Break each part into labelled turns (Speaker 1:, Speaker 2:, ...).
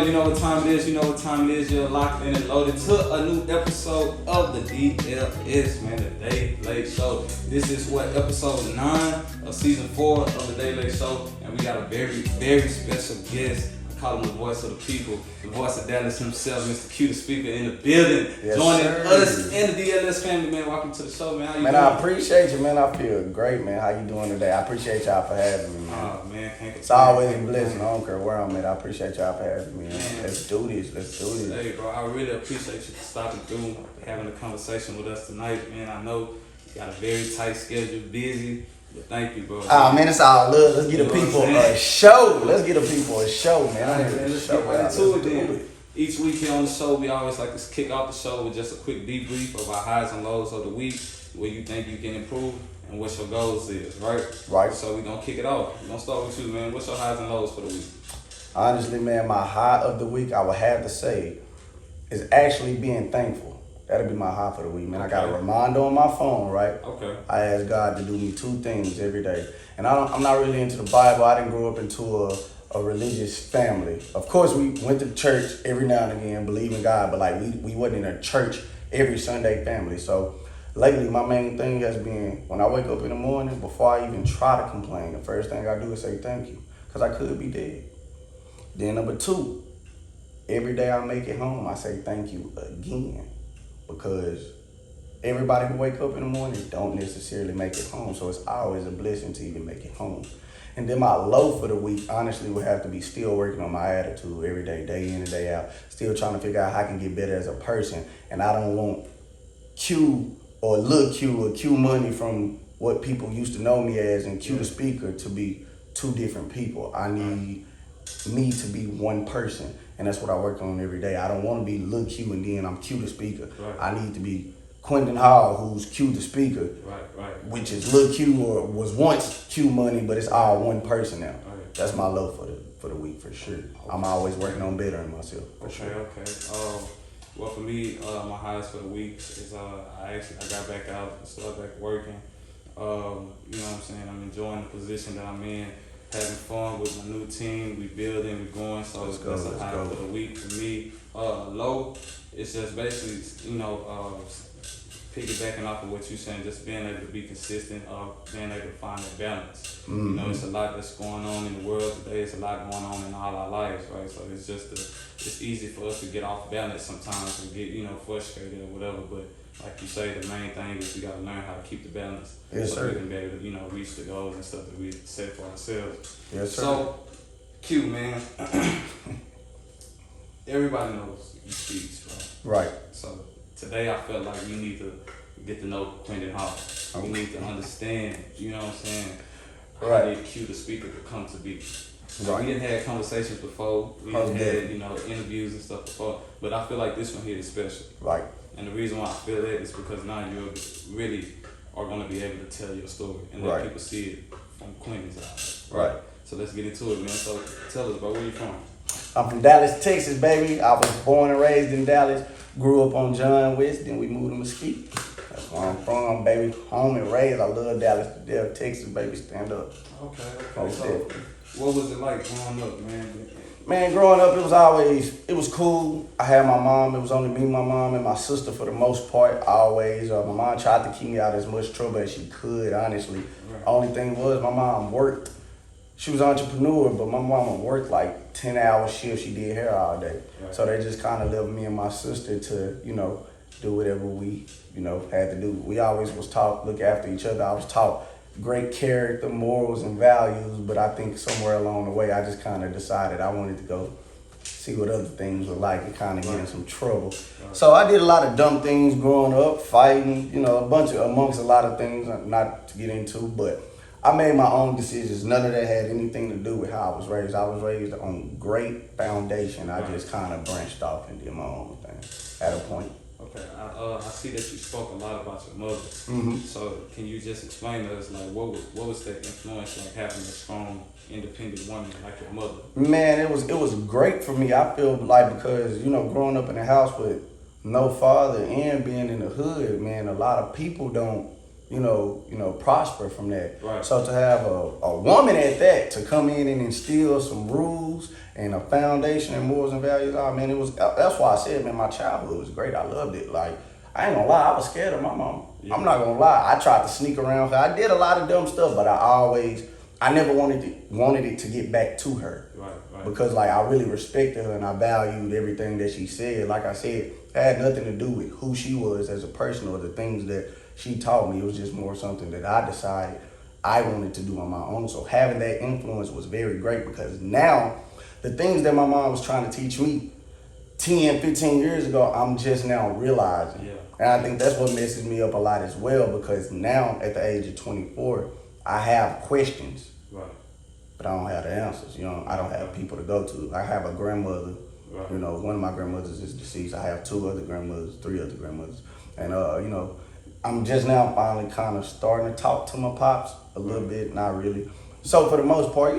Speaker 1: you know what time it is. You know what time it is. You're locked in and loaded to a new episode of the DLS, man, the Day Late Show. This is episode 9 of season 4 of the Day Late Show, and we got a very, very special guest. I call him the voice of the people, the voice of Dallas himself, Mr. Q, the speaker in the building, joining us in the DLS family, man. Welcome to the show, man. How you doing?
Speaker 2: I appreciate you, man. I feel great, man. How you doing today? I appreciate y'all for having me, man.
Speaker 1: Oh, man, can't
Speaker 2: it's always a blessing. I don't care where I'm at. I appreciate y'all for having me, man. Let's do this.
Speaker 1: Hey, bro, I really appreciate you for stopping through, having a conversation with us tonight, man. I know you got a very tight schedule, busy. But thank you, bro.
Speaker 2: Oh, man, it's all love. Let's get the people a show. Let's get the people a show, man.
Speaker 1: Let's get right into it then. Each week here on the show, we always like to kick off the show with just a quick debrief of our highs and lows of the week, where you think you can improve, and what your goals is, right?
Speaker 2: Right.
Speaker 1: So we're going to kick it off. We're going to start with you, man. What's your highs and lows for the week?
Speaker 2: Honestly, man, my high of the week, I would have to say, is actually being thankful. That'll be my high for the week, man. Okay. I got a reminder on my phone, right?
Speaker 1: Okay.
Speaker 2: I ask God to do me 2 things every day. And I'm not really into the Bible. I didn't grow up into a religious family. Of course, we went to church every now and again, believe in God, but like we wasn't in a church every Sunday family. So lately, my main thing has been when I wake up in the morning, before I even try to complain, the first thing I do is say thank you, because I could be dead. Then number 2, every day I make it home, I say thank you again. Because everybody who wake up in the morning don't necessarily make it home. So it's always a blessing to even make it home. And then my low for the week, honestly, would have to be still working on my attitude every day in and day out. Still trying to figure out how I can get better as a person. And I don't want Q or Lil Q or Q Money from what people used to know me as and Q the speaker to be 2 different people. I need me to be one person. And that's what I work on every day. I don't want to be Lil Q and then I'm Q the speaker.
Speaker 1: Right.
Speaker 2: I need to be Quentin Hall, who's Q the speaker,
Speaker 1: right.
Speaker 2: which is Lil Q or was once Q Money, but it's all one person now.
Speaker 1: Right.
Speaker 2: That's my low for the week for sure. Okay. I'm always working on bettering myself.
Speaker 1: Okay. Well, for me, my highest for the week is I got back out and started back working. You know what I'm saying? I'm enjoying the position that I'm in. Having fun with my new team, we building, we going, so that's a high for the week for me. Low, it's just basically, piggybacking off of what you're saying, just being able to be consistent, being able to find that balance.
Speaker 2: Mm-hmm.
Speaker 1: You know, it's a lot that's going on in the world today, it's a lot going on in all our lives, right? So it's just, it's easy for us to get off balance sometimes and get, frustrated or whatever, but like you say, the main thing is we got to learn how to keep the balance.
Speaker 2: Yes,
Speaker 1: so
Speaker 2: sir.
Speaker 1: we can be able to, reach the goals and stuff that we set for ourselves.
Speaker 2: Yes, sir.
Speaker 1: So, Q, man, everybody knows you speak, right?
Speaker 2: Right.
Speaker 1: So today I felt like we need to get to know Quentin Hall. We need to understand, you know what I'm saying, how did Q the speaker to come to be. Right. We didn't have conversations before. We didn't had, interviews and stuff before. But I feel like this one here is special.
Speaker 2: Right.
Speaker 1: And the reason why I feel that is because now you really are going to be able to tell your story and let people see it from Quentin's eyes.
Speaker 2: Right.
Speaker 1: So let's get into it, man. So tell us, bro, where you from?
Speaker 2: I'm from Dallas, Texas, baby. I was born and raised in Dallas. Grew up on John West, then we moved to Mesquite. That's where I'm from, baby. Home and raised. I love Dallas to death. Texas, baby, stand up.
Speaker 1: Okay. So what was it like growing up, man?
Speaker 2: Man, growing up, it was cool. I had my mom. It was only me, my mom, and my sister for the most part, always. My mom tried to keep me out of as much trouble as she could, honestly. Right. Only thing was my mom worked. She was an entrepreneur, but my mama worked like 10-hour shifts. She did hair all day. Right. So they just kind of left me and my sister to, do whatever we, had to do. We always was taught, look after each other. I was taught great character, morals, and values, but I think somewhere along the way, I just kind of decided I wanted to go see what other things were like and kind of get in some trouble. Right. So I did a lot of dumb things growing up, fighting, amongst a lot of things, not to get into, but I made my own decisions. None of that had anything to do with how I was raised. I was raised on great foundation. I just kind of branched off and did my own thing at a point.
Speaker 1: Okay, I see that you spoke a lot about your mother.
Speaker 2: Mm-hmm.
Speaker 1: So can you just explain to us, like, what was that influence like having a strong, independent woman like your mother?
Speaker 2: Man, it was great for me. I feel like because growing up in a house with no father and being in the hood, man, a lot of people don't prosper from that.
Speaker 1: Right.
Speaker 2: So to have a woman at that to come in and instill some rules and a foundation and morals and values, that's why I said, man, my childhood was great. I loved it. Like, I ain't gonna lie, I was scared of my mom. Yeah. I'm not gonna lie. I tried to sneak around her. I did a lot of dumb stuff, but I never wanted it to get back to her.
Speaker 1: Right.
Speaker 2: Because like I really respected her and I valued everything that she said. Like I said, it had nothing to do with who she was as a person or the things that she taught me. It was just more something that I decided I wanted to do on my own. So having that influence was very great, because now the things that my mom was trying to teach me 10, 15 years ago, I'm just now realizing.
Speaker 1: Yeah.
Speaker 2: And I think that's what messes me up a lot as well, because now at the age of 24, I have questions.
Speaker 1: Right.
Speaker 2: But I don't have the answers. I don't have people to go to. I have a grandmother. Right. One of my grandmothers is deceased. I have 3 other grandmothers. And, I'm just now finally kind of starting to talk to my pops a little bit, not really. So for the most part,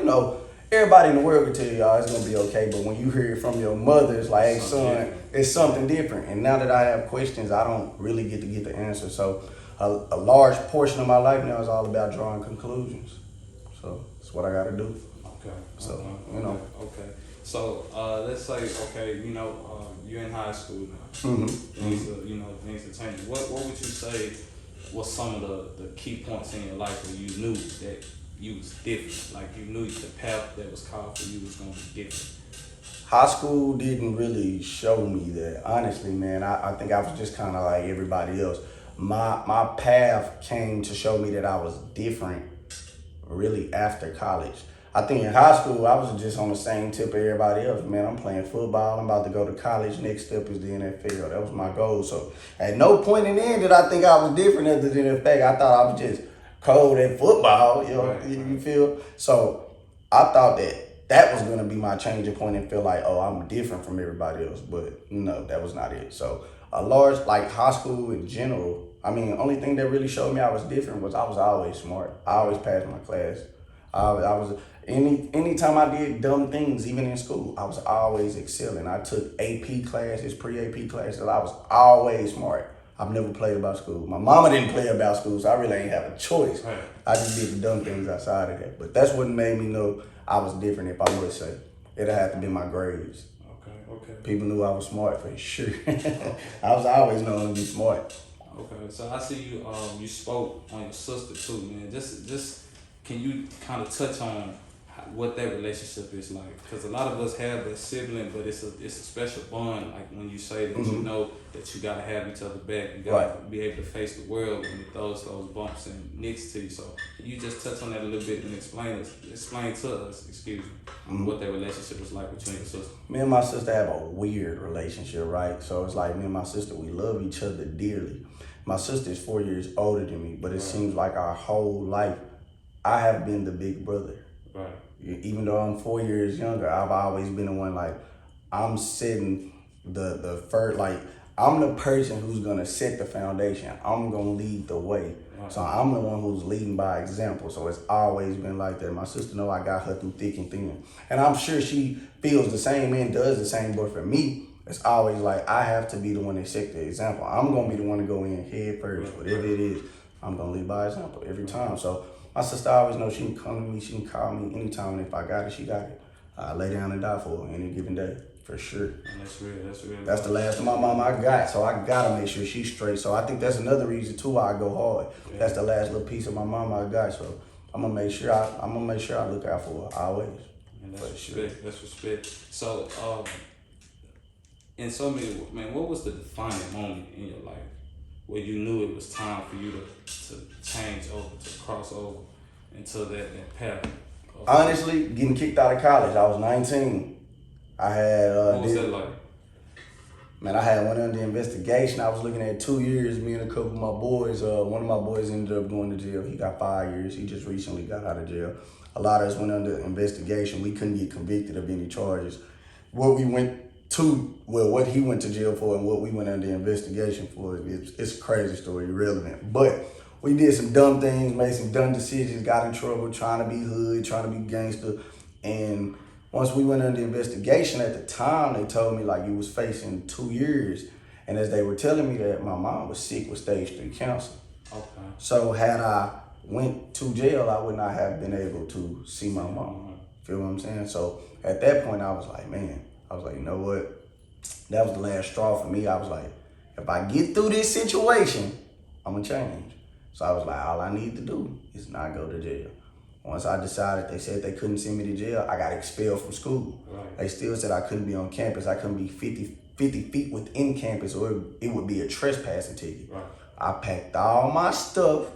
Speaker 2: everybody in the world can tell y'all it's going to be okay. But when you hear it from your mother, it's like, hey, son, it's something different. And now that I have questions, I don't really get to get the answer. So a large portion of my life now is all about drawing conclusions. So that's what I got to do.
Speaker 1: Okay.
Speaker 2: So,
Speaker 1: Okay. So let's say, you're in high school now.
Speaker 2: Mm-hmm.
Speaker 1: Things are changing. What would you say was some of the key points in your life where you knew that you was different? Like you knew the path that was called for you was going to be different.
Speaker 2: High school didn't really show me that. Honestly, man, I think I was just kind of like everybody else. My path came to show me that I was different really after college. I think in high school, I was just on the same tip of everybody else. Man, I'm playing football. I'm about to go to college. Next step is the NFL. That was my goal. So at no point in the end did I think I was different other than the fact I thought I was just cold at football. You feel? So I thought that was going to be my changing point and feel like, oh, I'm different from everybody else. But no, that was not it. So high school in general, the only thing that really showed me I was different was I was always smart. I always passed my class. I was anytime I did dumb things, even in school, I was always excelling. I took AP classes, pre-AP classes. I was always smart. I've never played about school. My mama didn't play about school, so I really ain't have a choice. Right. I just did the dumb things outside of that. But that's what made me know I was different, if I would say. It'd have to be my grades.
Speaker 1: Okay.
Speaker 2: People knew I was smart for sure. I was always known to be smart.
Speaker 1: Okay, so I see you spoke on your sister too, man. Just can you kind of touch on what that relationship is like? Because a lot of us have that sibling, but it's a special bond. Like when you say that you know that you gotta have each other back, you gotta be able to face the world when it throws those bumps and nicks to you. So can you just touch on that a little bit and explain to us, what that relationship is like between your sister?
Speaker 2: Me and my sister have a weird relationship, right? So it's like me and my sister, we love each other dearly. My sister is 4 years older than me, but it seems like our whole life I have been the big brother.
Speaker 1: Right.
Speaker 2: Even though I'm 4 years younger, I've always been the one, like, I'm setting the first, like, I'm the person who's gonna set the foundation. I'm gonna lead the way. Right. So I'm the one who's leading by example. So it's always been like that. My sister know I got her through thick and thin. And I'm sure she feels the same and does the same, but for me, it's always like I have to be the one that set the example. I'm gonna be the one to go in head first. Whatever it is, I'm gonna lead by example every time. So my sister always knows she can come to me, she can call me anytime, and if I got it, she got it. I lay down and die for her any given day, for sure.
Speaker 1: And that's real.
Speaker 2: That's the last of my mom I got, so I gotta make sure she's straight. So I think that's another reason too why I go hard. Yeah. That's the last little piece of my mom I got, so I'm gonna make sure I look out for her always.
Speaker 1: And that's respect. Sure. That's respect. So in so many, man, what was the defining moment in your life where you knew it was time for you to change over, to cross over into that path?
Speaker 2: Honestly, getting kicked out of college, I was 19. I had
Speaker 1: what was that like?
Speaker 2: Man, I had went under investigation. I was looking at 2 years. Me and a couple of my boys. One of my boys ended up going to jail. He got 5 years. He just recently got out of jail. A lot of us went under investigation. We couldn't get convicted of any charges. What he went to jail for and what we went under investigation for, it's a crazy story, irrelevant. But we did some dumb things, made some dumb decisions, got in trouble, trying to be hood, trying to be gangster. And once we went under investigation at the time, they told me like you was facing 2 years. And as they were telling me that, my mom was sick with stage 3 cancer.
Speaker 1: Okay.
Speaker 2: So had I went to jail, I would not have been able to see my mom. Feel what I'm saying? So at that point, I was like, you know what? That was the last straw for me. I was like, if I get through this situation, I'm gonna change. So I was like, all I need to do is not go to jail. Once I decided, they said they couldn't send me to jail, I got expelled from school.
Speaker 1: Right.
Speaker 2: They still said I couldn't be on campus. I couldn't be 50 feet within campus, or it would be a trespassing ticket.
Speaker 1: Right.
Speaker 2: I packed all my stuff,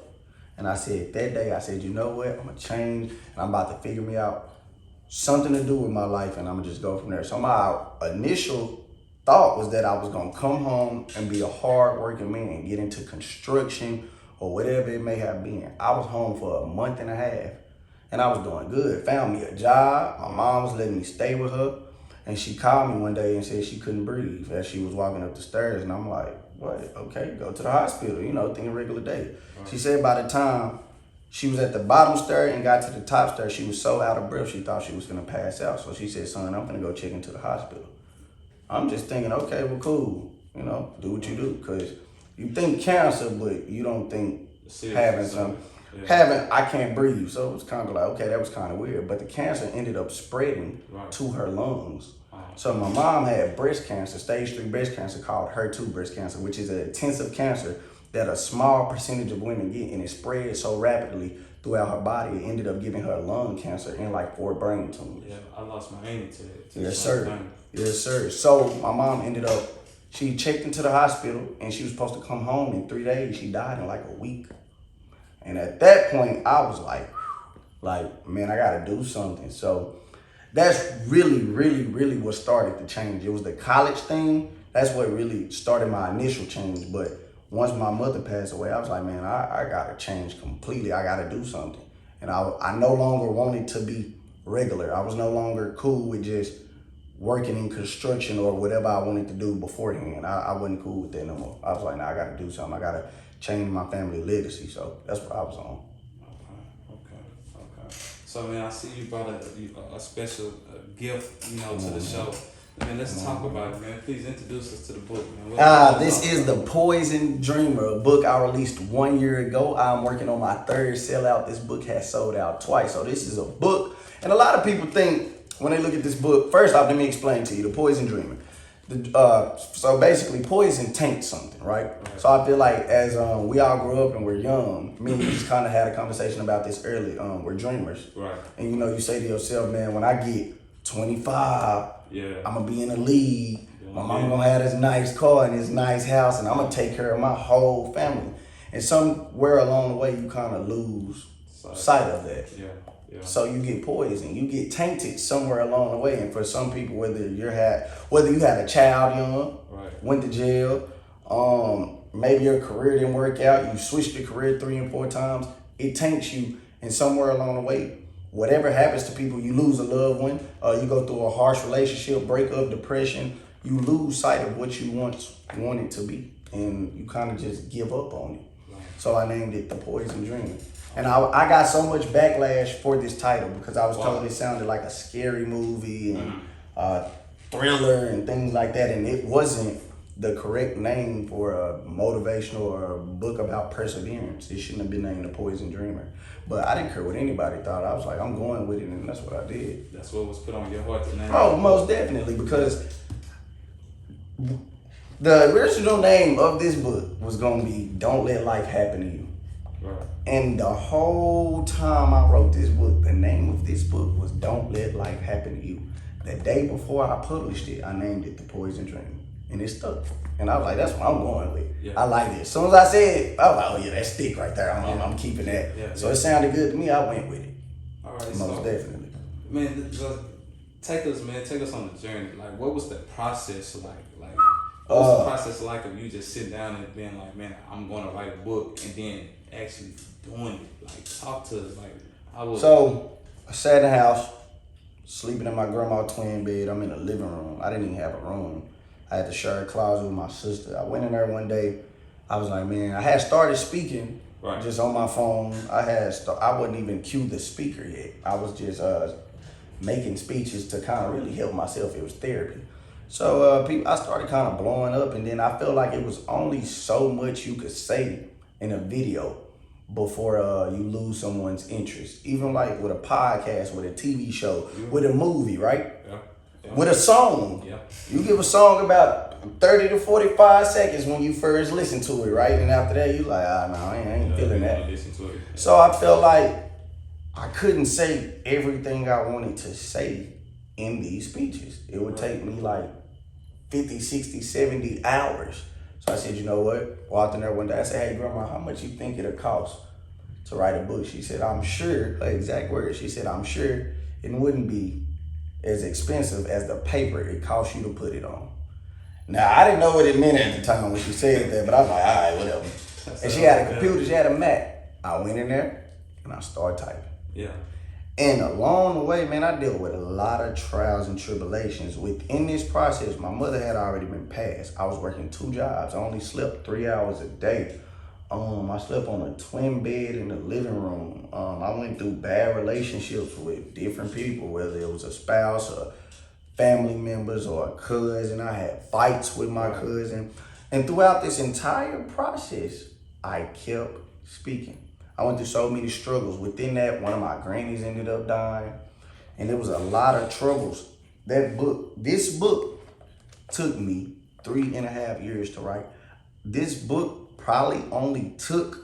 Speaker 2: and I said that day, I said, you know what? I'm gonna change, and I'm about to figure me out something to do with my life, and I'm gonna just go from there. So my initial thought was that I was gonna come home and be a hard-working man, get into construction or whatever it may have been. I was home for a month and a half, and I was doing good. Found me a job. My mom was letting me stay with her, and she called me one day and said she couldn't breathe as she was walking up the stairs, and I'm like, what? Okay, go to the hospital, think a regular day. Right. She said by the time she was at the bottom stair and got to the top stair, she was so out of breath, she thought she was gonna pass out. So she said, son, I'm gonna go check into the hospital. I'm just thinking, okay, well, cool. Do what you do. Because you think cancer, but you don't think having some, I can't breathe. So it was kind of like, okay, that was kind of weird. But the cancer ended up spreading to her lungs. So my mom had breast cancer, stage 3 breast cancer called HER2 breast cancer, which is an intensive cancer that a small percentage of women get, and it spread so rapidly throughout her body, it ended up giving her lung cancer and like 4 brain tumors.
Speaker 1: Yeah, I lost my auntie to it.
Speaker 2: Yes, sir. Yes, sir. So my mom ended up, she checked into the hospital, and she was supposed to come home in 3 days. She died in like a week. And at that point, I was like, man, I gotta do something. So that's really what started the change. It was the college thing. That's what really started my initial change. But once my mother passed away, I was like, man, I gotta change completely. I gotta do something. And I no longer wanted to be regular. I was no longer cool with just working in construction or whatever I wanted to do beforehand. I wasn't cool with that no more. I was like, nah, I gotta do something. I gotta change my family legacy. So that's what I was on.
Speaker 1: Okay. So, man, I see you brought a special gift, to the show. Man, let's talk about it, man. Please introduce us to the book, man.
Speaker 2: This is The Poison Dreamer, a book I released 1 year ago. I'm working on my 3rd sellout. This book has sold out twice. So this is a book. And a lot of people think when they look at this book, first off, let me explain to you, The Poison Dreamer. So basically, poison taints something, right? So I feel like as we all grew up and we're young, me and you just kind of had a conversation about this early. We're dreamers.
Speaker 1: Right.
Speaker 2: And you say to yourself, man, when I get 25, I'm going to be in the league. My mom going to have this nice car and this nice house, and I'm going to take care of my whole family. And somewhere along the way, you kind of lose sight of that. Yeah. So you get poisoned, you get tainted somewhere along the way. And for some people, whether you had a child young, went to jail, maybe your career didn't work out, you switched your career 3 and 4 times, it taints you. And somewhere along the way, whatever happens to people, you lose a loved one, you go through a harsh relationship, breakup, depression, you lose sight of what you once wanted to be, and you kind of just give up on it. So I named it The Poison Dreamer. And I got so much backlash for this title because I was told it sounded like a scary movie and thriller and things like that. And it wasn't the correct name for a motivational or a book about perseverance. It shouldn't have been named The Poison Dreamer. But I didn't care what anybody thought. I was like, I'm going with it, and that's what I did.
Speaker 1: That's what was put on your heart to name.
Speaker 2: Oh, most definitely, because the original name of this book was going to be Don't Let Life Happen to You. Right. And the whole time I wrote this book, the name of this book was Don't Let Life Happen to You. The day before I published it, I named it The Poison Dreamer. And it stuck. And I was like, that's what I'm going with. Yeah. I like it. As soon as I said it, I was like, oh yeah, that's thick right there. I'm keeping that. Yeah, so it sounded good to me. I went with it.
Speaker 1: All right.
Speaker 2: Most definitely.
Speaker 1: Man, take us on the journey. Like, what was the process like? What was the process like of you just sitting down and being like, man, I'm going to write a book, and then actually doing it? Like, talk to us. Like, how was
Speaker 2: So, I sat in the house, sleeping in my grandma's twin bed. I'm in the living room. I didn't even have a room. I had to share a closet with my sister. I went in there one day. I was like, man, I had started speaking just on my phone. I wouldn't even cue the speaker yet. I was just making speeches to kind of really help myself. It was therapy. So I started kind of blowing up, and then I felt like it was only so much you could say in a video before you lose someone's interest. Even like with a podcast, with a TV show, with a movie, right?
Speaker 1: Yeah.
Speaker 2: With a song.
Speaker 1: Yeah.
Speaker 2: You give a song about 30 to 45 seconds when you first listen to it, right? And after that, you like, no, I ain't feeling that.
Speaker 1: Listen to it.
Speaker 2: So I felt like I couldn't say everything I wanted to say in these speeches. It would take me like 50, 60, 70 hours. So I said, you know what? Walked in there one day. I said, hey, Grandma, how much you think it'll cost to write a book? She said, I'm sure, her exact words, she said, I'm sure it wouldn't be as expensive as the paper it costs you to put it on. Now, I didn't know what it meant at the time when she said that, but I was like, all right, whatever. And she had a computer, she had a Mac. I went in there and I started typing.
Speaker 1: Yeah.
Speaker 2: And along the way, man, I dealt with a lot of trials and tribulations. Within this process, my mother had already been passed. I was working 2 jobs. I only slept 3 hours a day. I slept on a twin bed in the living room. I went through bad relationships with different people, whether it was a spouse or family members or a cousin. I had fights with my cousin. And throughout this entire process, I kept speaking. I went through so many struggles. Within that, one of my grannies ended up dying. And there was a lot of troubles. This book took me 3.5 years to write. This book probably only took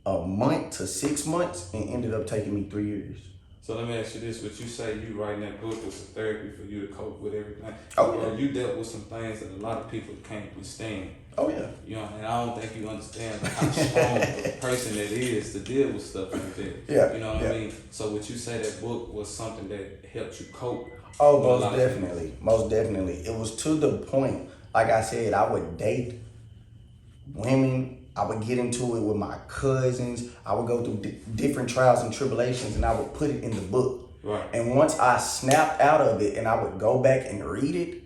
Speaker 2: a month to 6 months and ended up taking me 3 years.
Speaker 1: So let me ask you this: would you say you writing that book was a therapy for you to cope with everything?
Speaker 2: Oh, yeah.
Speaker 1: Or you dealt with some things that a lot of people can't withstand?
Speaker 2: Oh, yeah.
Speaker 1: You know, and I don't think you understand how strong of a person that is to deal with stuff like that.
Speaker 2: Yeah.
Speaker 1: You know what I mean? So would you say that book was something that helped you cope?
Speaker 2: Oh, most definitely. Most definitely. It was to the point, like I said, I would date women. I would get into it with my cousins. I would go through different trials and tribulations, and I would put it in the book.
Speaker 1: Right.
Speaker 2: And once I snapped out of it and I would go back and read it,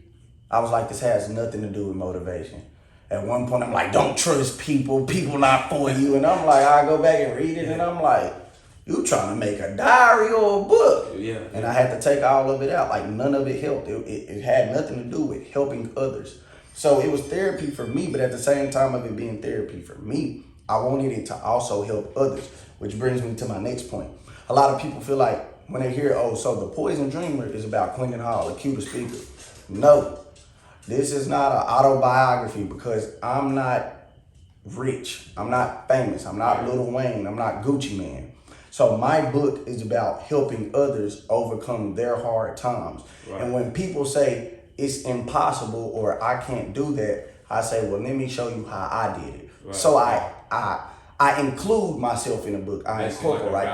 Speaker 2: I was like, this has nothing to do with motivation. At one point, I'm like, don't trust people. People not for you. And I'm like, I go back and read it, and I'm like, you trying to make a diary or a book.
Speaker 1: Yeah.
Speaker 2: And I had to take all of it out. Like, none of it helped. It had nothing to do with helping others. So it was therapy for me, but at the same time of it being therapy for me, I wanted it to also help others, which brings me to my next point. A lot of people feel like when they hear, oh, so The Poison Dreamer is about Clinton Hall, the cutest speaker. No, this is not an autobiography because I'm not rich. I'm not famous. I'm not Lil Wayne. I'm not Gucci Man. So my book is about helping others overcome their hard times. Right. And when people say, it's impossible or I can't do that, I say, well, let me show you how I did it. Right. So I include myself in the book. I incorporate. Like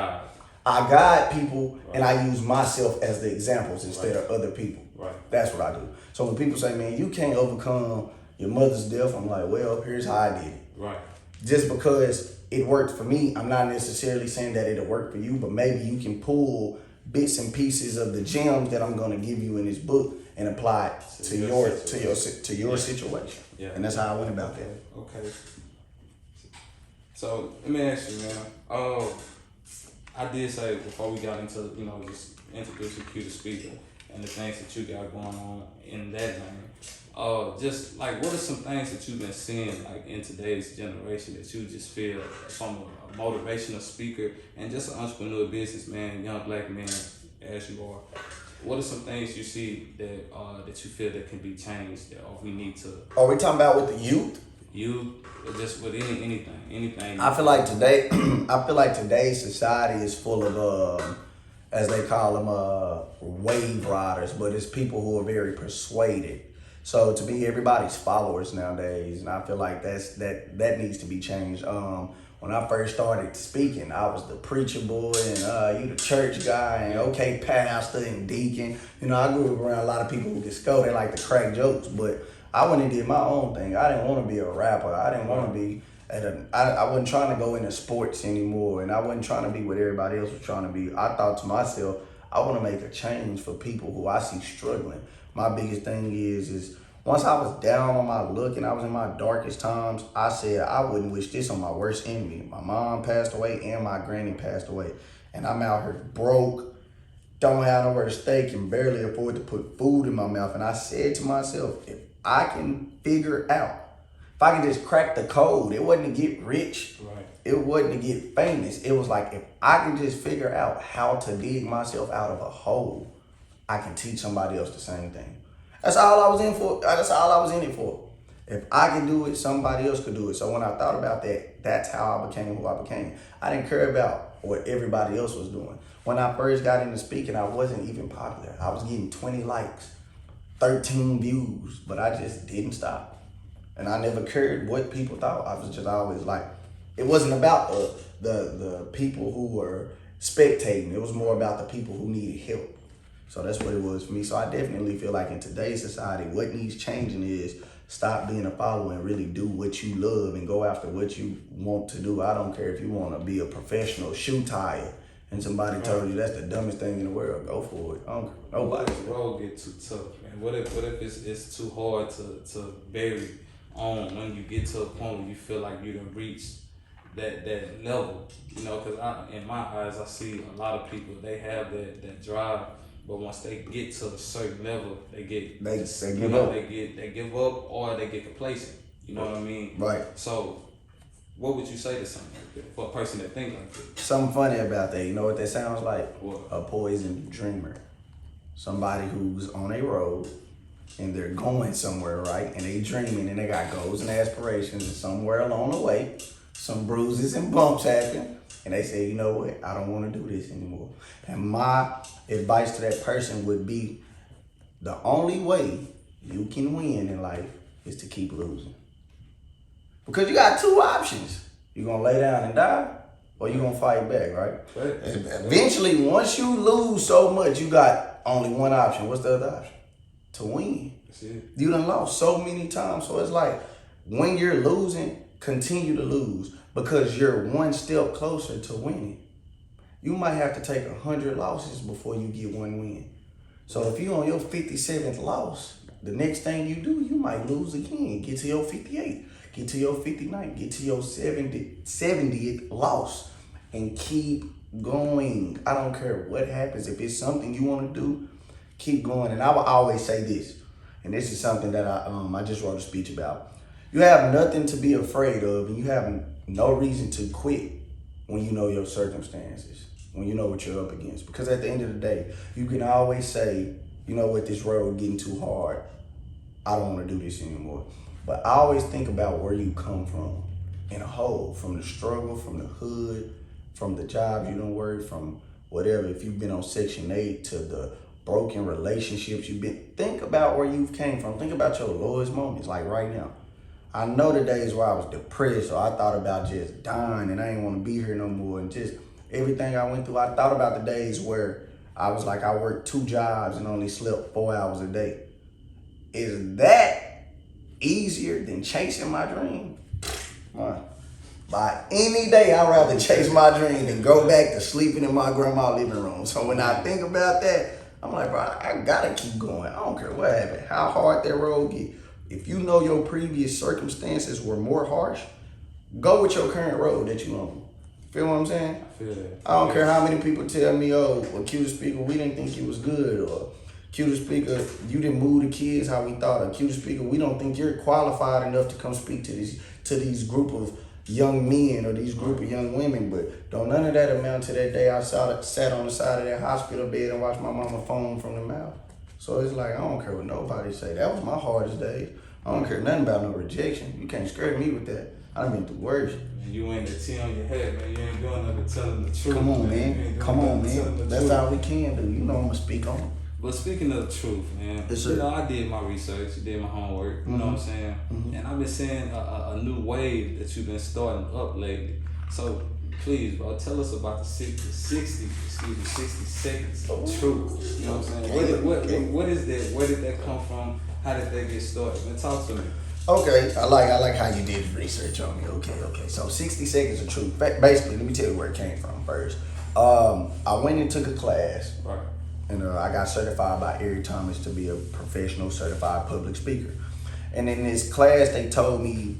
Speaker 2: I guide people, and I use myself as the examples instead of other people. Right. That's what I do. So when people say, man, you can't overcome your mother's death, I'm like, well, here's how I did it. Right. Just because it worked for me, I'm not necessarily saying that it'll work for you, but maybe you can pull bits and pieces of the gems that I'm going to give you in this book and apply it to your situation. Yeah. And that's how I went about that.
Speaker 1: Okay. So let me ask you, man. I did say before we got into, just introduce you to the speaker and the things that you got going on in that lane. Just like, what are some things that you've been seeing like in today's generation that you just feel from a motivational speaker and just an entrepreneur, businessman, young black man as you are? What are some things you see that you feel that can be changed or we need to? Are
Speaker 2: we talking about with the youth?
Speaker 1: Just with anything.
Speaker 2: I feel like today's society is full of as they call them wave riders, but it's people who are very persuaded. So to be everybody's followers nowadays, and I feel like that needs to be changed. When I first started speaking, I was the preacher boy and you the church guy and okay pastor and deacon. I grew up around a lot of people who get scolded. They like to crack jokes, but I went and did my own thing. I didn't want to be a rapper. I didn't want to be I wasn't trying to go into sports anymore, and I wasn't trying to be what everybody else was trying to be. I thought to myself, I want to make a change for people who I see struggling. My biggest thing is once I was down on my luck and I was in my darkest times, I said I wouldn't wish this on my worst enemy. My mom passed away and my granny passed away. And I'm out here broke, don't have nowhere to stay, can barely afford to put food in my mouth. And I said to myself, if I can figure out if I could just crack the code, it wasn't to get rich.
Speaker 1: Right.
Speaker 2: It wasn't to get famous. It was like, if I can just figure out how to dig myself out of a hole, I can teach somebody else the same thing. That's all I was in for. That's all I was in it for. If I can do it, somebody else could do it. So when I thought about that, that's how I became who I became. I didn't care about what everybody else was doing. When I first got into speaking, I wasn't even popular. I was getting 20 likes, 13 views, but I just didn't stop. And I never cared what people thought. I was just always like, it wasn't about the people who were spectating. It was more about the people who needed help. So that's what it was for me. So I definitely feel like in today's society, what needs changing is stop being a follower and really do what you love and go after what you want to do. I don't care if you want to be a professional shoe tire and somebody told you that's the dumbest thing in the world, go for it. I don't care. Nobody.
Speaker 1: What if the road get too tough, man? What if it's too hard to bury on when you get to a point where you feel like you done reached that level? You know, because in my eyes, I see a lot of people, they have that drive, but once they get to a certain level, they give up. They give up or they get complacent. You know what I mean?
Speaker 2: Right.
Speaker 1: So, what would you say to something like that for a person that think like that?
Speaker 2: Something funny about that. You know what that sounds like?
Speaker 1: What?
Speaker 2: A poisoned dreamer. Somebody who's on a road and they're going somewhere, right? And they dreaming and they got goals and aspirations, and somewhere along the way, some bruises and bumps happen. And they say, you know what? I don't want to do this anymore. And my advice to that person would be, the only way you can win in life is to keep losing. Because you got two options. You're going to lay down and die, or you're going to fight back, right? Eventually, once you lose so much, you got only one option. What's the other option? To win.
Speaker 1: That's it.
Speaker 2: You done lost so many times. So it's like, when you're losing, continue to lose, because you're one step closer to winning. You might have to take 100 losses before you get one win. So if you're on your 57th loss, the next thing you do, you might lose again. Get to your 58th, get to your 59th, get to your 70th loss, and keep going. I don't care what happens. If it's something you want to do, keep going. And I will always say this, and this is something that I just wrote a speech about. You have nothing to be afraid of, and you have no reason to quit when you know your circumstances, when you know what you're up against. Because at the end of the day, you can always say, you know what, this road getting too hard. I don't want to do this anymore. But I always think about where you come from in a whole, from the struggle, from the hood, from the job you done worked, from whatever. If you've been on Section 8 to the broken relationships you've been, think about where you've came from. Think about your lowest moments, like right now. I know the days where I was depressed, or I thought about just dying and I didn't want to be here no more, and just everything I went through. I thought about the days where I was like, I worked 2 jobs and only slept 4 hours a day. Is that easier than chasing my dream? By any day, I'd rather chase my dream than go back to sleeping in my grandma's living room. So when I think about that, I'm like, bro, I gotta keep going. I don't care what happened, how hard that road get. If you know your previous circumstances were more harsh, go with your current road that you on. Feel what I'm saying?
Speaker 1: I feel that.
Speaker 2: I don't care how many people tell me, oh, well, Cuter Speaker, we didn't think you was good, or Cuter Speaker, you didn't move the kids how we thought, or Cuter Speaker, we don't think you're qualified enough to come speak to these group of young men or these group of young women. But don't none of that amount to that day I sat on the side of that hospital bed and watched my mama foam from the mouth. So it's like, I don't care what nobody say. That was my hardest day. I don't care nothing about no rejection. You can't scare me with that. I done been through worse.
Speaker 1: And you ain't the T on your head, man. You ain't doing nothing but telling the truth.
Speaker 2: Come on, man. Come on, man. That's all we can do. You know I'm gonna speak on it.
Speaker 1: But speaking of the truth, man, you know, I did my research, I did my homework, you know what I'm saying? And I've been seeing a new wave that you've been starting up lately. So please, bro, tell us about the 60 seconds of truth. You know what I'm saying? What is that? Where did that come from? How did that get started? Man, talk to me.
Speaker 2: Okay, I like how you did the research on me. Okay. So 60 seconds of truth. Basically, let me tell you where it came from first. I went and took a class.
Speaker 1: Right.
Speaker 2: And I got certified by Eric Thomas to be a professional certified public speaker. And in this class, they told me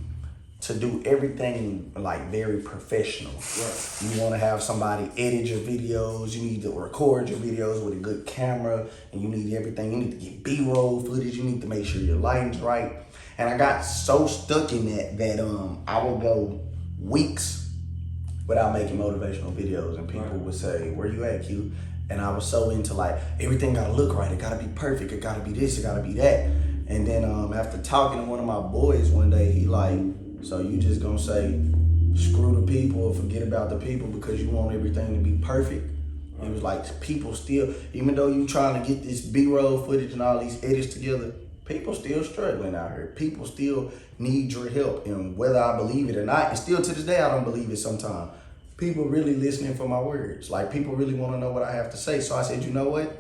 Speaker 2: to do everything like very professional.
Speaker 1: Right.
Speaker 2: You want to have somebody edit your videos. You need to record your videos with a good camera, and you need everything. You need to get B-roll footage. You need to make sure your lighting's right. And I got so stuck in that I would go weeks without making motivational videos, and people would say, "Where you at, Q?" And I was so into like everything gotta look right, it gotta be perfect, it gotta be this, it gotta be that. And then after talking to one of my boys one day, he like, "So you just gonna say screw the people or forget about the people because you want everything to be perfect?" He was like, people still, even though you trying to get this B-roll footage and all these edits together, people still struggling out here. People still need your help. And whether I believe it or not, and still to this day, I don't believe it sometimes. People really listening for my words. Like, people really want to know what I have to say. So I said, you know what?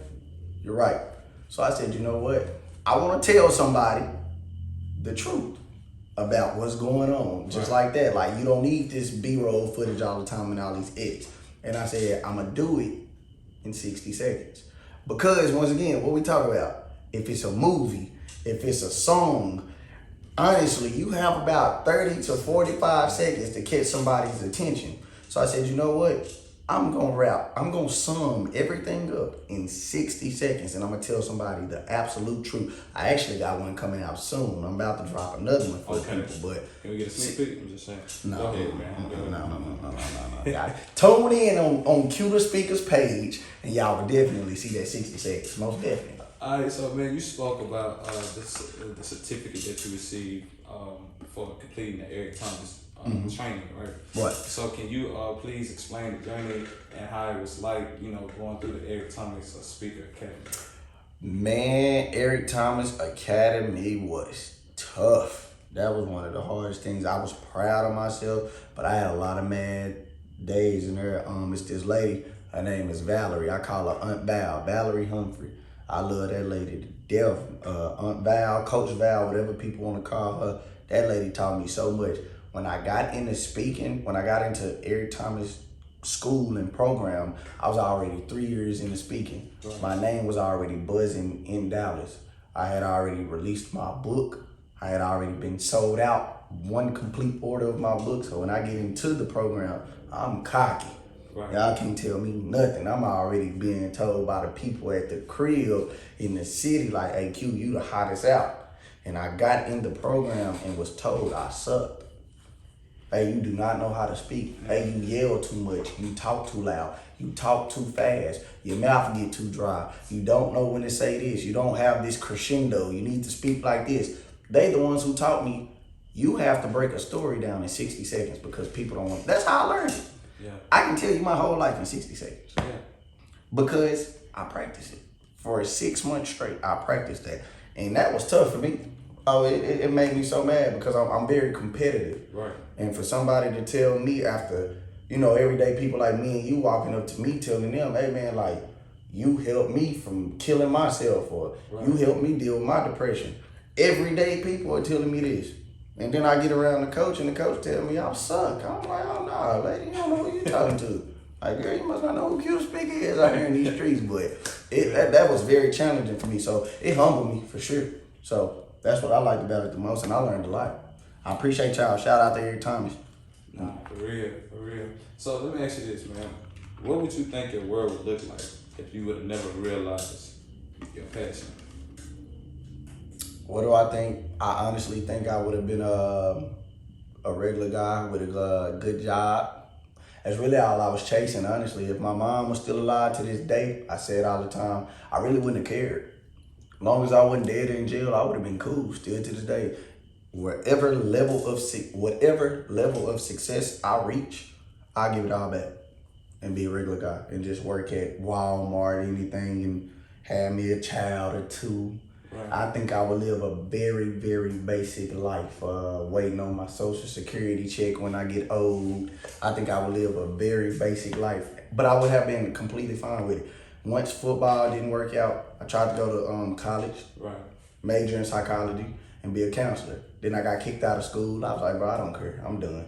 Speaker 2: You're right. So I said, you know what? I want to tell somebody the truth about what's going on. Just like that. Like, you don't need this B-roll footage all the time and all these edits. And I said, I'm going to do it in 60 seconds. Because, once again, what we talk about, if it's a movie, if it's a song, honestly, you have about 30 to 45 seconds to catch somebody's attention. So I said, you know what? I'm going to rap. I'm going to sum everything up in 60 seconds, and I'm going to tell somebody the absolute truth. I actually got one coming out soon. I'm about to drop another one for people. But
Speaker 1: can we get a sneak peek? I'm just saying.
Speaker 2: No,
Speaker 1: go ahead, man.
Speaker 2: No. Tune in on Cuter Speaker's page, and y'all will definitely see that 60 seconds. Most definitely.
Speaker 1: All right, so man, you spoke about the certificate that you received for completing the Eric Thomas training, right?
Speaker 2: What?
Speaker 1: So can you please explain the journey and how it was like, going through the Eric Thomas Speaker Academy?
Speaker 2: Man, Eric Thomas Academy was tough. That was one of the hardest things. I was proud of myself, but I had a lot of mad days in there. It's this lady, her name is Valerie. I call her Aunt Val, Valerie Humphrey. I love that lady to death. Aunt Val, Coach Val, whatever people want to call her. That lady taught me so much. When I got into speaking, when I got into Eric Thomas school and program, I was already 3 years into speaking. Right. My name was already buzzing in Dallas. I had already released my book. I had already been sold out, one complete order of my book. So when I get into the program, I'm cocky. Right. Y'all can't tell me nothing. I'm already being told by the people at the crib in the city, like, hey, Q, you the hottest out. And I got in the program and was told I sucked. Hey, you do not know how to speak. Hey, you yell too much. You talk too loud. You talk too fast. Your mouth get too dry. You don't know when to say this. You don't have this crescendo. You need to speak like this. They the ones who taught me you have to break a story down in 60 seconds because people don't want. That's how I learned it. Yeah. I can tell you my whole life in 60 seconds. Yeah. Because I practiced it. For 6 months straight, I practiced that. And that was tough for me. Oh, it made me so mad because I'm very competitive. Right. And for somebody to tell me after, everyday people like me and you walking up to me telling them, hey man, like, you helped me from killing myself, or you helped me deal with my depression. Everyday people are telling me this. And then I get around the coach and the coach tell me I suck. I'm like, oh no, lady, you don't know who you talking to. Like, girl, you must not know who Q Speaker is out here in these streets. But that was very challenging for me. So it humbled me for sure. So that's what I liked about it the most, and I learned a lot. I appreciate y'all. Shout out to Eric Thomas.
Speaker 1: Nah, for real. So let me ask you this, man. What would you think your world would look like if you would have never realized your passion?
Speaker 2: What do I think? I honestly think I would have been a regular guy with a good job. That's really all I was chasing, honestly. If my mom was still alive to this day, I say it all the time, I really wouldn't have cared. As long as I wasn't dead or in jail, I would have been cool still to this day. Whatever level of success I reach, I give it all back and be a regular guy and just work at Walmart, anything, and have me a child or two. Right. I think I would live a very, very basic life, waiting on my Social Security check when I get old. I think I would live a very basic life, but I would have been completely fine with it. Once football didn't work out, I tried to go to college, major in psychology, and be a counselor. Then I got kicked out of school. I was like, bro, I don't care. I'm done.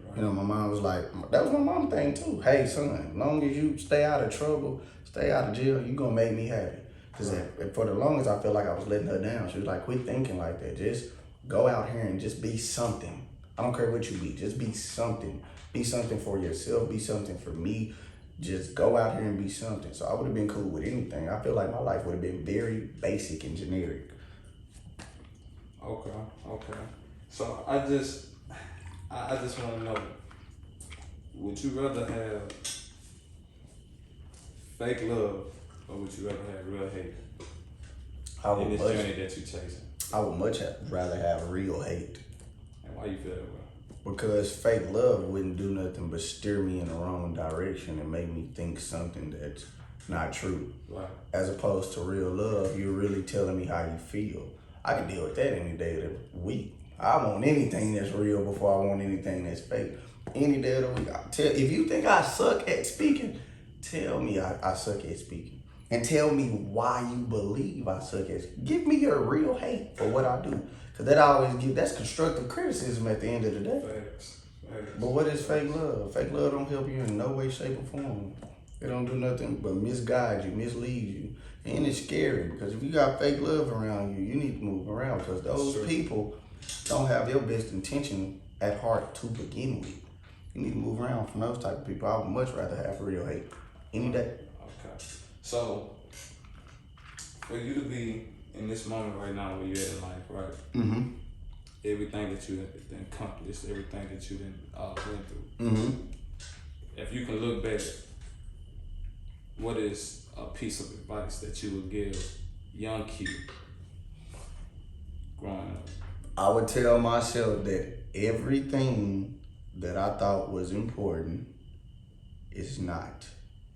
Speaker 2: Right. My mom was like, that was my mom thing too. Hey, son, as long as you stay out of trouble, stay out of jail, you going to make me happy. Because for the longest, I felt like I was letting her down. She was like, quit thinking like that. Just go out here and just be something. I don't care what you be. Just be something. Be something for yourself. Be something for me. Just go out here and be something. So I would have been cool with anything. I feel like my life would have been very basic and generic.
Speaker 1: Okay. So I just want to know, would you rather have fake love or would you rather have real hate in this journey that you're chasing?
Speaker 2: I would rather have real hate.
Speaker 1: And why you feel that way?
Speaker 2: Because fake love wouldn't do nothing but steer me in the wrong direction and make me think something that's not true.
Speaker 1: Right.
Speaker 2: As opposed to real love, you're really telling me how you feel. I can deal with that any day of the week. I want anything that's real before I want anything that's fake. Any day of the week. If you think I suck at speaking, tell me I suck at speaking. And tell me why you believe I suck at. Give me your real hate for what I do. Because that's constructive criticism at the end of the day.
Speaker 1: Facts.
Speaker 2: But what is fake love? Fake love don't help you in no way, shape, or form. It don't do nothing but misguide you, mislead you. And it's scary because if you got fake love around you, you need to move around because those people don't have your best intention at heart to begin with. You need to move around from those type of people. I would much rather have real hate any day.
Speaker 1: Okay. So, for you to be in this moment right now where you're at in life, right?
Speaker 2: Mm-hmm.
Speaker 1: Everything that you have accomplished, everything that you went through.
Speaker 2: Mm-hmm.
Speaker 1: If you can look back, what is a piece of advice that you would give young Q growing up?
Speaker 2: I would tell myself that everything that I thought was important is not.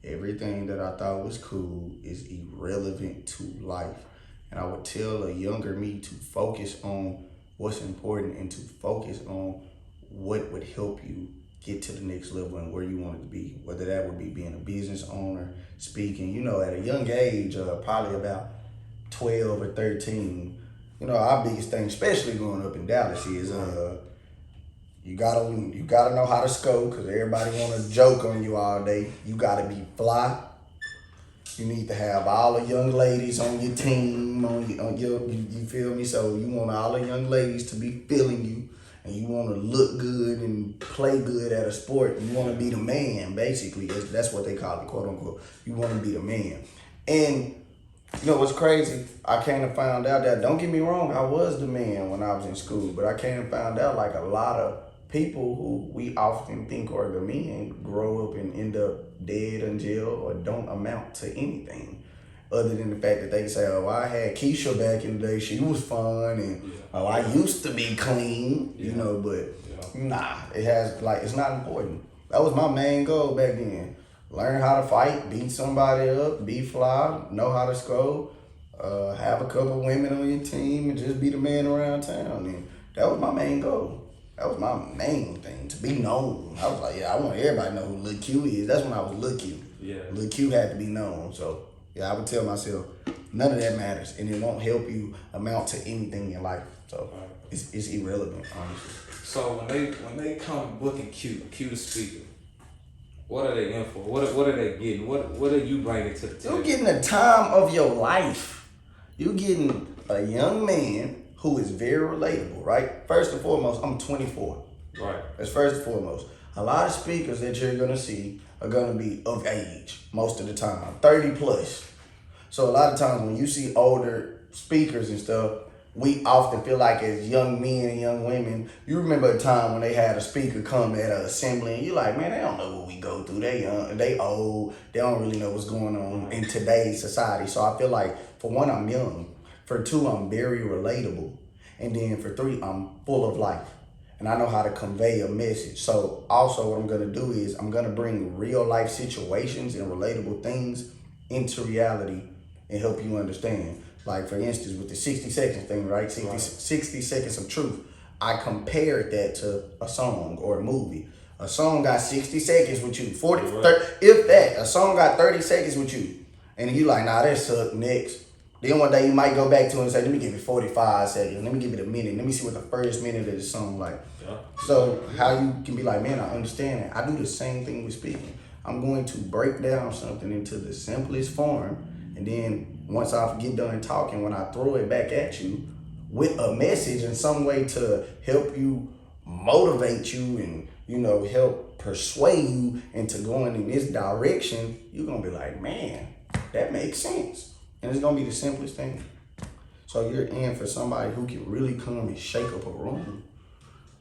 Speaker 2: Everything that I thought was cool is irrelevant to life. And I would tell a younger me to focus on what's important and to focus on what would help you get to the next level and where you want it to be. Whether that would be being a business owner, speaking, at a young age, probably about 12 or 13, our biggest thing, especially growing up in Dallas, is you gotta know how to score because everybody want to joke on you all day. You gotta be fly. You need to have all the young ladies on your team, you feel me? So you want all the young ladies to be feeling you, and you want to look good and play good at a sport. You want to be the man, basically. That's what they call it, quote unquote. You want to be the man. And you know what's crazy? I came to find out that, don't get me wrong, I was the man when I was in school, but I came to find out like a lot of people who we often think are the men grow up and end up dead in jail or don't amount to anything other than the fact that they say, oh, I had Keisha back in the day, she was fun, and I used to be clean, but nah, it's not important. That was my main goal back then. Learn how to fight, beat somebody up, be fly, know how to score, have a couple women on your team, and just be the man around town. And that was my main goal. That was my main thing, to be known. I was like, I want everybody to know who Lil Q is. That's when I was Lil Q.
Speaker 1: Yeah.
Speaker 2: Lil Q had to be known. So, I would tell myself, none of that matters. And it won't help you amount to anything in life. So, it's irrelevant, honestly.
Speaker 1: So, when they come booking Q the speaker, what are they in for? What are they getting? What are you bringing to the table?
Speaker 2: You're getting the time of your life. You're getting a young man who is very relatable, right? First and foremost, I'm 24.
Speaker 1: Right.
Speaker 2: That's first and foremost. A lot of speakers that you're gonna see are gonna be of age most of the time, 30 plus. So a lot of times when you see older speakers and stuff, we often feel like as young men and young women, you remember a time when they had a speaker come at an assembly and you're like, man, they don't know what we go through. They young, they old, they don't really know what's going on in today's society. So I feel like, for one, I'm young. For two, I'm very relatable. And then for three, I'm full of life. And I know how to convey a message. So also what I'm gonna do is I'm gonna bring real life situations and relatable things into reality and help you understand. Like for instance, with the 60 seconds thing, right? 60 seconds of truth. I compared that to a song or a movie. A song got 60 seconds with you, 40, 30, if that. A song got 30 seconds with you. And you like, nah, that sucked, next. Then one day you might go back to it and say, let me give it 45 seconds. Let me give it a minute. Let me see what the first minute of the song like. Yeah. So how you can be like, man, I understand that. I do the same thing with speaking. I'm going to break down something into the simplest form. And then once I get done talking, when I throw it back at you with a message in some way to help you motivate you and, help persuade you into going in this direction, you're going to be like, man, that makes sense. And it's going to be the simplest thing. So you're in for somebody who can really come and shake up a room.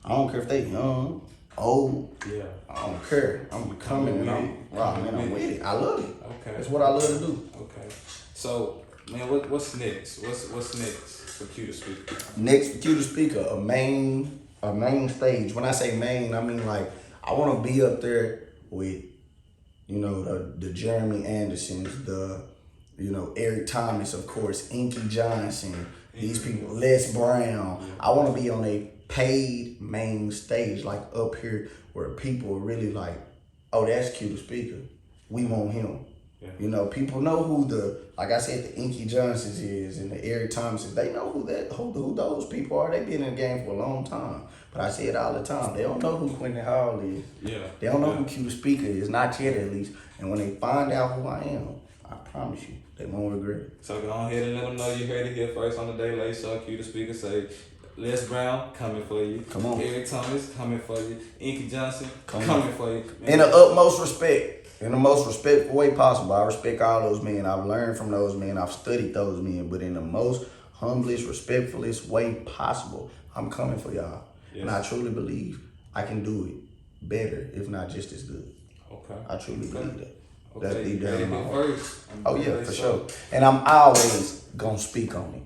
Speaker 2: I don't care if they young, old.
Speaker 1: Yeah.
Speaker 2: I don't care. I'm coming and I'm with it. I love it.
Speaker 1: Okay.
Speaker 2: That's what I love to do.
Speaker 1: Okay. So, man, what's next? What's next for Q the Speaker?
Speaker 2: Next for Q the Speaker, a main stage. When I say main, I mean like I want to be up there with, you know, the Jeremy Andersons, Eric Thomas, of course, Inky Johnson, these people, Les Brown. I want to be on a paid main stage, like up here where people are really like, oh, that's Q the Speaker. We want him. Yeah. You know, people know who like I said, the Inky Johnsons is and the Eric Thomases. They know who those people are. They've been in the game for a long time. But I say it all the time. They don't know who Quentin Hall is. Yeah. They don't know who Q the Speaker is, not yet at least. And when they find out who I am, I promise you, they won't regret it.
Speaker 1: So go ahead and let them know you heard it here first on the Day Late Show. Q the Speaker say, Les Brown coming for you.
Speaker 2: Come on.
Speaker 1: Eric Thomas coming for you. Inky Johnson coming for you. Man.
Speaker 2: In the utmost respect. In the most respectful way possible. I respect all those men. I've learned from those men. I've studied those men. But in the most humblest, respectfulest way possible, I'm coming for y'all. Yes. And I truly believe I can do it better, if not just as good. Okay. I truly believe that.
Speaker 1: Okay.
Speaker 2: That's deep down in my heart.
Speaker 1: Oh,
Speaker 2: yeah, for sure. And I'm always going to speak on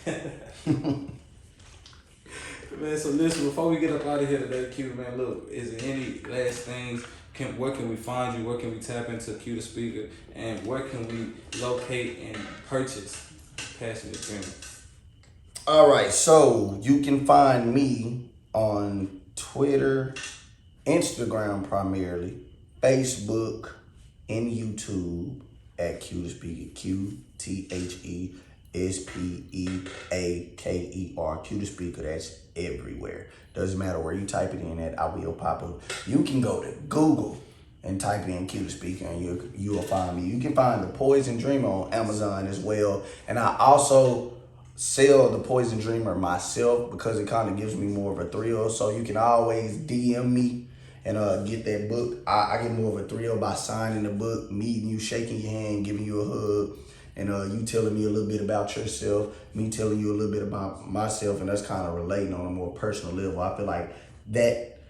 Speaker 2: it.
Speaker 1: Man, so listen, before we get up out of here today, Q, man, look, is there any last things? Where can we find you? Where can we tap into Q the Speaker? And where can we locate and purchase Passionate Dreamer?
Speaker 2: All right, so you can find me on Twitter, Instagram primarily, Facebook, and YouTube at Q the Speaker. QTHESPEAKER. Q the Speaker. That's everywhere. Doesn't matter where you type it in at, I will pop up. You can go to Google and type in Q the Speaker and you'll find me. You can find the Poison Dreamer on Amazon as well. And I also sell the Poison Dreamer myself because it kind of gives me more of a thrill. So you can always DM me and get that book. I get more of a thrill by signing the book, meeting you, shaking your hand, giving you a hug. And you telling me a little bit about yourself, me telling you a little bit about myself, and that's kind of relating on a more personal level. I feel like that,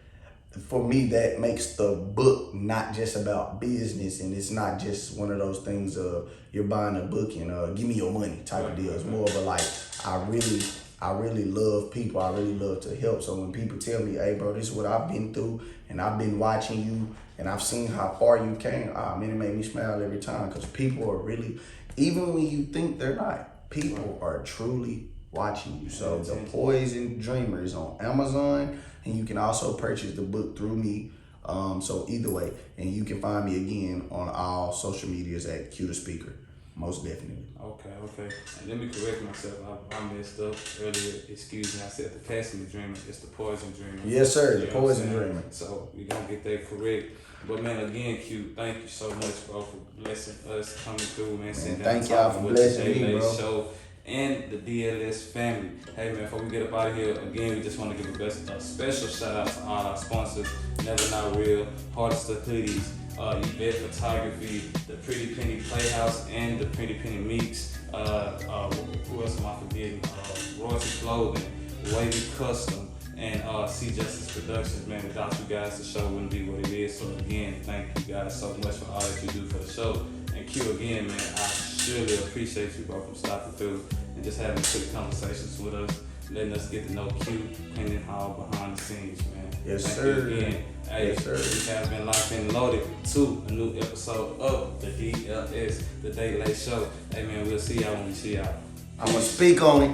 Speaker 2: for me, that makes the book not just about business, and it's not just one of those things you're buying a book and give me your money type of deal. It's more of a like, I really love people. I really love to help. So when people tell me, hey, bro, this is what I've been through, and I've been watching you, and I've seen how far you came, man, it made me smile every time because people are really... Even when you think they're not, people are truly watching you. So the Poison Dreamer is on Amazon, and you can also purchase the book through me. So either way, and you can find me again on all social medias at Q the Speaker, most definitely.
Speaker 1: Okay. And let me correct myself. I messed up earlier. Excuse me. I said the Passionate Dreamer. It's the Poison Dreamer.
Speaker 2: Yes, sir. The Poison Dreamer.
Speaker 1: So we gonna get that correct. But man, again, Q, thank you so much, bro, for blessing us coming through, man.
Speaker 2: Thank y'all for blessing me, bro.
Speaker 1: Show and the DLS family. Hey man, before we get up out of here, again, we just want to give a special shout out to all our sponsors: Never Not Real, Hardest of Hoodies, Yvette Photography, the Pretty Penny Playhouse, and the Pretty Penny Meeks. Who else am I forgetting? Royalty Clothing, Wavy Custom, and C Justice Productions. Man, without you guys, the show wouldn't be what it is. So again, thank you guys so much for all that you do for the show. And Q, again, man, I surely appreciate you, bro, from stopping through and just having quick conversations with us, letting us get to know Q, Quentin Hall behind the scenes, man.
Speaker 2: Yes,
Speaker 1: thank
Speaker 2: sir.
Speaker 1: you again. Hey,
Speaker 2: yes, sir.
Speaker 1: We have been locked and loaded to a new episode of the DLS, the Day Late Show. Hey, man, we'll see y'all when we see y'all.
Speaker 2: I'm going to speak on it.